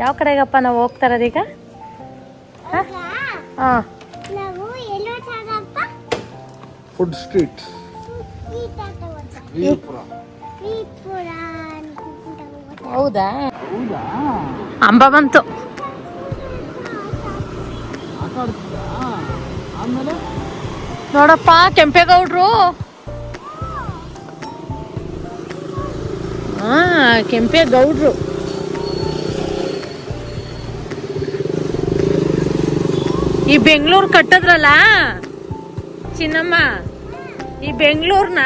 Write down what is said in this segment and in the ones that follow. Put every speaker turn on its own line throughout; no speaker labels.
ಯಾವ ಕಡೆಗಪ್ಪ ನಾವು ಹೋಗ್ತಾ ಇರೋದೀಗ? ಹಾಂ,
ಫುಡ್ ಸ್ಟ್ರೀಟ್
ಹೌದಾ? ಅಂಬ ಬಂತು. ನೋಡಪ್ಪ ಕೆಂಪೇಗೌಡ್ರು. ಕೆಂಪೇಗೌಡ್ರು ಈ ಬೆಂಗಳೂರು ಕಟ್ಟದ್ರಲ್ಲ ಚಿನ್ನಮ್ಮ, ಈ ಬೆಂಗಳೂರ್ನ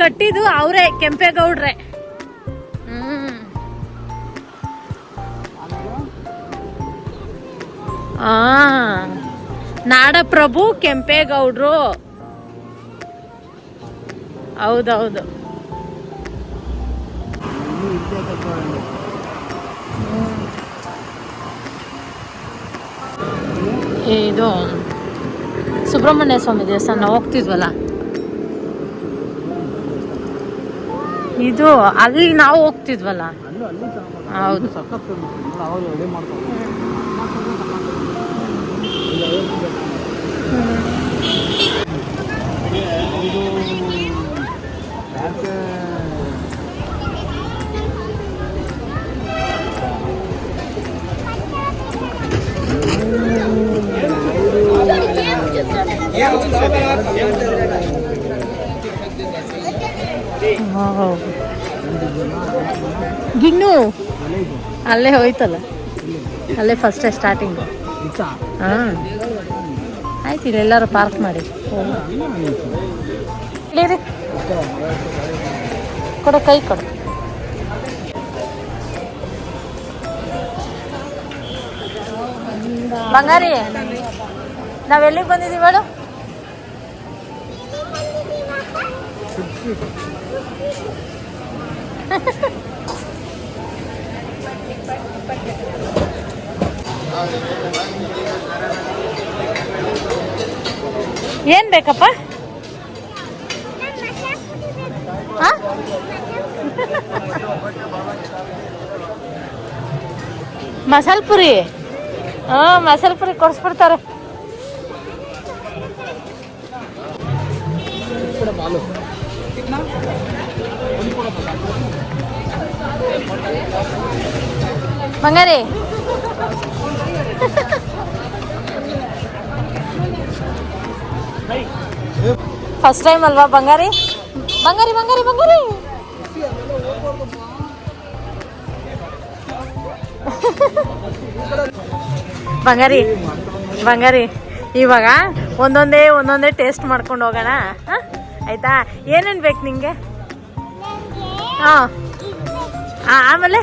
ಕಟ್ಟಿದ್ದು ಅವರೇ, ಕೆಂಪೇಗೌಡ್ರೆ. ನಾಡಪ್ರಭು ಕೆಂಪೇಗೌಡ್ರು. ಹೌದೌದು. ಇದು ಸುಬ್ರಹ್ಮಣ್ಯ ಸ್ವಾಮಿ ದೇವಸ್ಥಾನ ಹೋಗ್ತಿದ್ವಲ್ಲ, ಇದು ಅಲ್ಲಿ ನಾವು ಹೋಗ್ತಿದ್ವಲ್ಲ. ಹೌದು. ಗಿಣ್ಣು ಅಲ್ಲೇ ಹೋಯ್ತಲ್ಲ, ಅಲ್ಲೇ ಫಸ್ಟ್ ಸ್ಟಾರ್ಟಿಂಗ್. ಹಾಂ ಆಯ್ತು, ಇಲ್ಲ ಎಲ್ಲರೂ ಪಾರ್ಕ್ ಮಾಡಿ ಕೊಡು, ಕೈ ಕೊಡು. ಬಂಗಾರಿ, ನಾವೆಲ್ಲಿಗೆ ಬಂದಿದ್ದೀವಿ ಹೇಳು? ಏನ್ ಬೇಕಪ್ಪ? ಮಸಾಲೆ ಪುರಿ. ಮಸಾಲೆ ಪುರಿ ಕೊಡಿಸ್ಬಿಡ್ತಾರೆ. ಬಂಗಾರಿ, ಫಸ್ಟ್ ಟೈಮ್ ಅಲ್ವಾ ಬಂಗಾರಿ? ಬಂಗಾರಿ ಬಂಗಾರಿ ಬಂಗಾರಿ ಬಂಗಾರಿ ಬಂಗಾರಿ, ಇವಾಗ ಒಂದೊಂದೇ ಟೇಸ್ಟ್ ಮಾಡ್ಕೊಂಡು ಹೋಗೋಣ, ಆಯ್ತಾ? ಏನೇನು ಬೇಕು ನಿಂಗೆ? ಹಾಂ, ಆಮೇಲೆ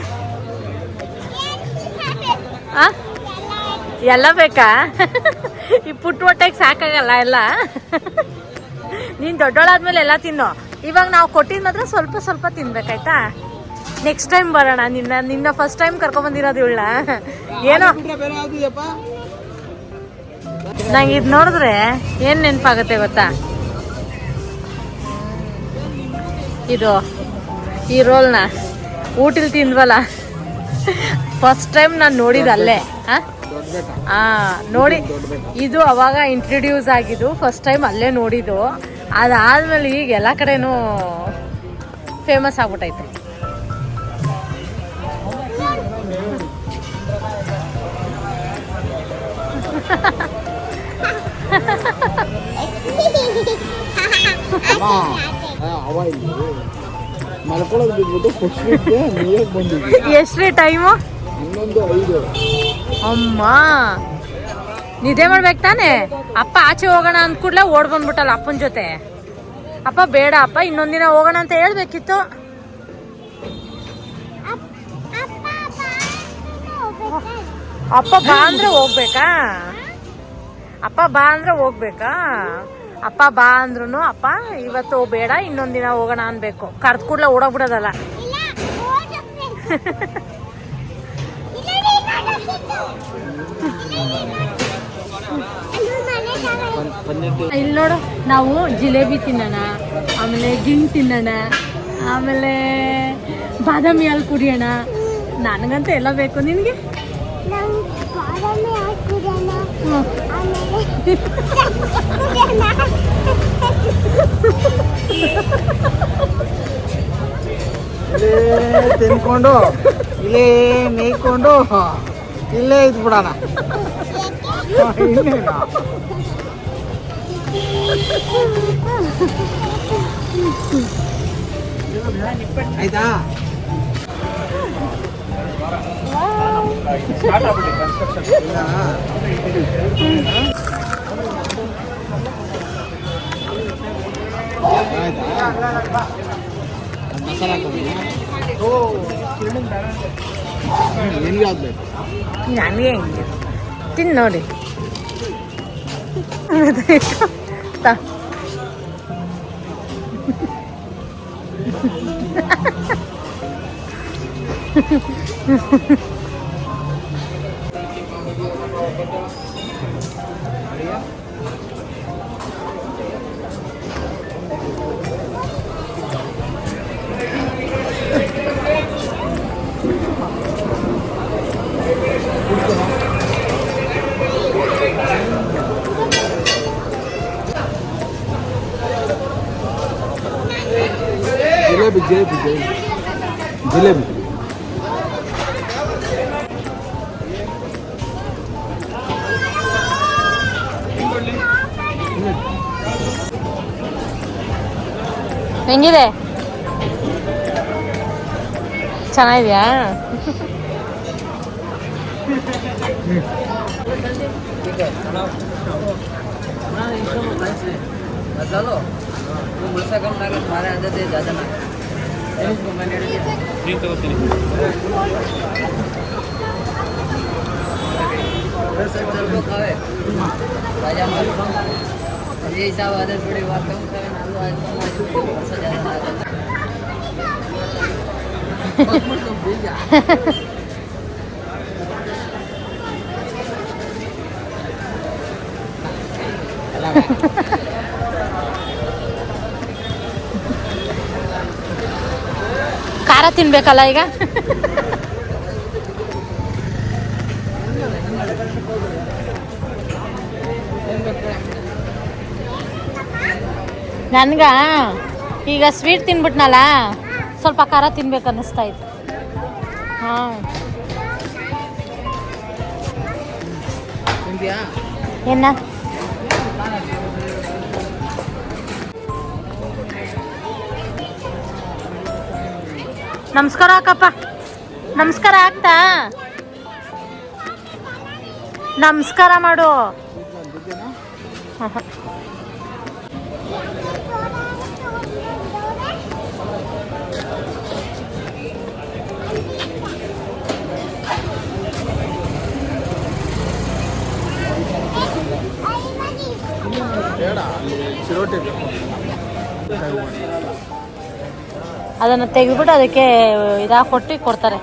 ಎಲ್ಲ ಬೇಕಾ? ಈ ಪುಟ್ಟ ಹೊಟ್ಟೆಗೆ ಸಾಕಾಗಲ್ಲ ಎಲ್ಲ. ನೀನು ದೊಡ್ಡೋಳಾದ್ಮೇಲೆ ಎಲ್ಲ ತಿನ್ನು. ಇವಾಗ ನಾವು ಕೊಟ್ಟಿದ್ದು ಮಾತ್ರ ಸ್ವಲ್ಪ ಸ್ವಲ್ಪ ತಿನ್ಬೇಕಾಯ್ತಾ? ನೆಕ್ಸ್ಟ್ ಟೈಮ್ ಬರೋಣ. ನಿನ್ನ ಫಸ್ಟ್ ಟೈಮ್ ಕರ್ಕೊಂಬಂದಿರೋದು ಇವಳ. ಏನೋ ನಂಗೆ ಇದು ನೋಡಿದ್ರೆ ಏನು ನೆನಪಾಗುತ್ತೆ ಗೊತ್ತಾ? ಇದು ಈ ರೋಲ್ನ ಊಟಿಲ್ ತಿಂದ್ವಲ್ಲ, ಫಸ್ಟ್ ಟೈಮ್ ನಾನು ನೋಡಿದ್ದು ಅಲ್ಲೇ. ನೋಡಿ, ಇದು ಅವಾಗ ಇಂಟ್ರೊಡ್ಯೂಸ್ ಆಗಿದ್ದು, ಫಸ್ಟ್ ಟೈಮ್ ಅಲ್ಲೇ ನೋಡಿದ್ದು. ಅದಾದ್ಮೇಲೆ ಈಗ ಎಲ್ಲ ಕಡೆನೂ ಫೇಮಸ್ ಆಗ್ಬಿಟ್ಟೈತೆ. ಎಷ್ಟ್ರಿ ಟೈಮು? ಅಮ್ಮ ನಿದ್ದೆ ಮಾಡ್ಬೇಕು ತಾನೆ? ಅಪ್ಪ ಆಚೆ ಹೋಗೋಣ ಅಂದ ಕೂಡಲೇ ಓಡ್ ಬಂದ್ಬಿಟ್ಟಲ್ಲ ಅಪ್ಪನ ಜೊತೆ. ಅಪ್ಪ ಬೇಡ ಅಪ್ಪ, ಇನ್ನೊಂದಿನ ಹೋಗೋಣ ಅಂತ ಹೇಳ್ಬೇಕಿತ್ತು. ಅಪ್ಪ ಬಾ ಅಂದ್ರೆ ಹೋಗ್ಬೇಕಾ? ಅಪ್ಪ ಬಾ ಅಂದ್ರೆ ಹೋಗ್ಬೇಕಾ? ಅಪ್ಪ ಬಾ ಅಂದ್ರು ಅಪ್ಪ ಇವತ್ತು ಬೇಡ ಇನ್ನೊಂದಿನ ಹೋಗೋಣ ಅನ್ಬೇಕು. ಕರ್ದ ಕೂಡಲೇ ಓಡೋಗ್ಬಿಡೋದಲ್ಲ. ಇಲ್ಲಿ ನೋಡು, ನಾವು ಜಿಲೇಬಿ ತಿನ್ನೋಣ, ಆಮೇಲೆ ಗಿಣ್ ತಿನ್ನೋಣ, ಆಮೇಲೆ ಬಾದಾಮಿ ಹಾಲು ಕುಡಿಯೋಣ, ನನಗಂತೂ ಎಲ್ಲ ಬೇಕು. ನಿನಗೆ?
ಇಲ್ಲೇ ತಿನ್ಕೊಂಡು ಇಲ್ಲೇ ಮೇಯ್ಕೊಂಡು ಇಲ್ಲೇ ಇದ್ ಬಿಡೋಣ. ಇನ್ನೇನು? ಆಯ್ತಾ? ಮಸಾಲ ನಿನ್ಗೆ ಯಾವ್ದು ಬೇಕು?
ನನಗೆ ಹೆಂಗೆ ತಿನ್ನು ನೋಡಿ.
ಜಿಲೇಬಿ ಜಿಲೇಬಿ ಜಿಲೇಬಿ
ಹೆಂಗಿದೆ? ಚೆನ್ನಾಗಿದೆಯಾ? ಖಾರ ತಿನ್ಬೇಕಲ್ಲ ಈಗ. ನನ್ಗ ಈಗ ಸ್ವೀಟ್ ತಿನ್ಬಿಟ್ನಲ್ಲ, ಸ್ವಲ್ಪ ಖಾರ ತಿನ್ಬೇಕು ಅನ್ನಿಸ್ತಾ ಇತ್ತು. ಹಾಂ, ಏನ ನಮಸ್ಕಾರ ಅಕ್ಕಪ್ಪ. ನಮಸ್ಕಾರ ಆಗ್ತಾ? ನಮಸ್ಕಾರ ಮಾಡು. ಅದನ್ನು ತೆಗೆದ್ಬಿಟ್ಟು ಅದಕ್ಕೆ ಕೊಟ್ಟು ಕೊಡ್ತಾರೆ.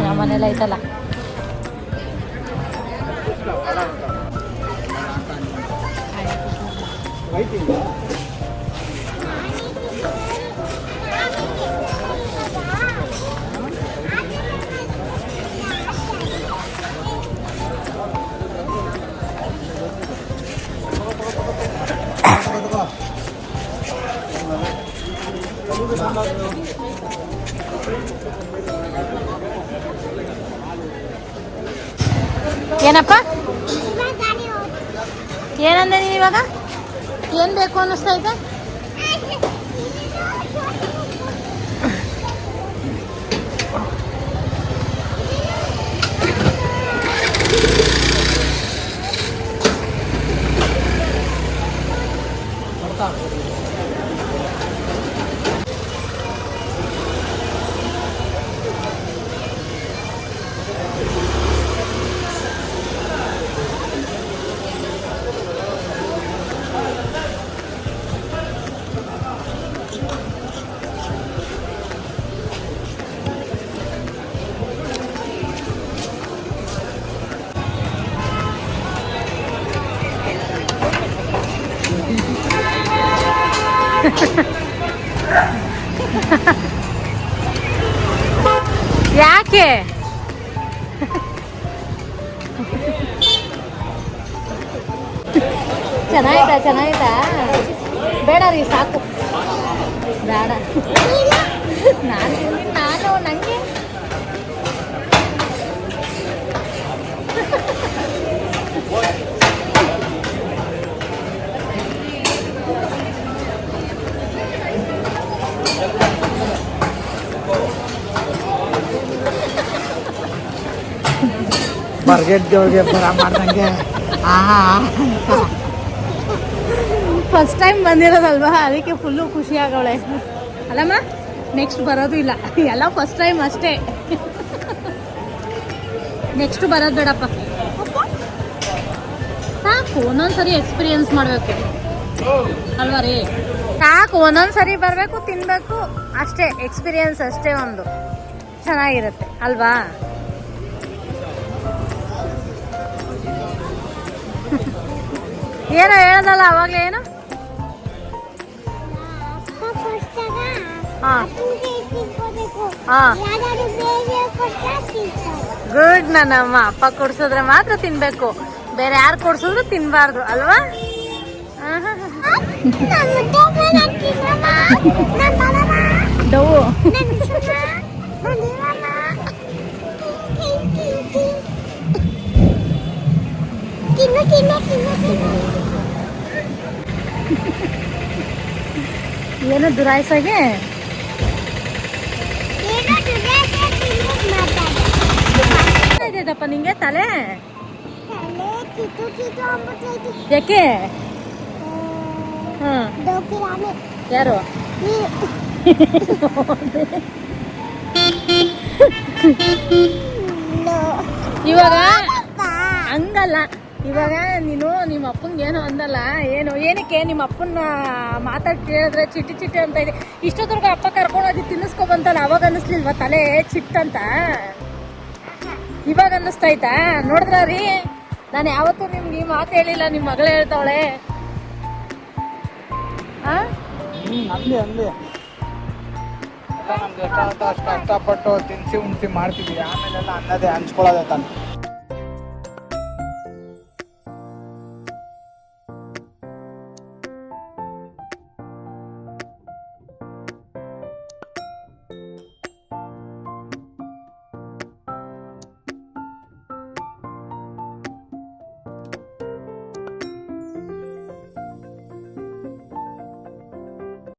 ನಮ್ಮ ಮನೇಲಿ ಐತಲ್ಲ. ಏನಪ್ಪ? ಏನಂದೆ ನೀನು ಇವಾಗ? ಏನು ಬೇಕು ಅನ್ನಿಸ್ತಾ ಇದೆ? ಯಾಕೆ ಚೆನ್ನಾಯ್ತಾ ಬೇಡ ರೀ ಸಾಕು ಬೇಡ ನಾನು ನಂಗೆ
ಬರ್ಗೆಟ್ಗೆ ಬರ ಮಾಡ್ದಂಗೆ
ಫಸ್ಟ್ ಟೈಮ್ ಬಂದಿರೋದಲ್ವಾ ಅದಕ್ಕೆ ಫುಲ್ಲು ಖುಷಿ ಆಗವಳೆ ಅಲ್ಲಮ್ಮ ನೆಕ್ಸ್ಟ್ ಬರೋದು ಇಲ್ಲ ಎಲ್ಲ ಫಸ್ಟ್ ಟೈಮ್ ಅಷ್ಟೇ ನೆಕ್ಸ್ಟ್ ಬರೋದು ಬೇಡಪ್ಪ ಸಾಕು ಒಂದೊಂದ್ಸರಿ ಎಕ್ಸ್ಪೀರಿಯನ್ಸ್ ಮಾಡಬೇಕು ಅಲ್ವಾ ರೀ ಸಾಕು ಒಂದೊಂದ್ಸರಿ ಬರಬೇಕು ತಿನ್ಬೇಕು ಅಷ್ಟೇ ಎಕ್ಸ್ಪೀರಿಯನ್ಸ್ ಅಷ್ಟೇ ಒಂದು ಚೆನ್ನಾಗಿರುತ್ತೆ ಅಲ್ವಾ ಏನೋ ಹೇಳೋದಲ್ಲ ಅವಾಗಲೇ ಏನು ಗುಡ್ ನನ್ನಮ್ಮ ಅಪ್ಪ ಕೊಡ್ಸಿದ್ರೆ ಮಾತ್ರ ತಿನ್ಬೇಕು ಬೇರೆ ಯಾರು ಕೊಡ್ಸಿದ್ರು ತಿನ್ಬಾರ್ದು ಅಲ್ವಾ ಡವ್ ಏನು ದುರಾಯ್ಸಾಗೆ ಇದೆಯಪ್ಪ ನಿಂಗೆ ತಲೆ ಯಾಕೆ ಯಾರು ಇವಾಗ ಹಂಗಲ್ಲ ಇವಾಗ ನೀನು ನಿಮ್ಮ ಅಪ್ಪಂಗೆ ಏನೋ ಅಂದಲ್ಲ ಏನಕ್ಕೆ ನಿಮ್ಮ ಅಪ್ಪನ ಮಾತಾಡಿ ಕೇಳಿದ್ರೆ ಚಿಟ್ಟಿ ಅಂತ ಇದೆ ಇಷ್ಟೊತ್ತರ್ಗ ಅಪ್ಪ ಕರ್ಕೊಂಡೋಗಿ ತಿನ್ನಿಸ್ಕೊಬಂತಲ್ಲ ಅವಾಗ ಅನ್ನಿಸ್ಲಿಲ್ವಾ ತಲೆ ಚಿಟ್ಟಂತ ಇವಾಗ ಅನ್ನಿಸ್ತಾಯ್ತಾ ನೋಡಿದ್ರ ರೀ ನಾನು ಯಾವತ್ತೂ ನಿಮ್ಗೆ ಈ ಮಾತು ಹೇಳಿಲ್ಲ ನಿಮ್ಮ ಮಗಳೇ ಹೇಳ್ತಾವಳೆ
ಅಲ್ಲಿ ನಮ್ಗೆ ಅಷ್ಟು ಕಷ್ಟಪಟ್ಟು ತಿನ್ಸಿ ಉಣ್ಸಿ ಮಾಡ್ತಿದ್ವಿ ಆಮೇಲೆಲ್ಲ ಅನ್ನದೇ ಹಂಚ್ಕೊಳ್ಳೋದೆ ತಾನು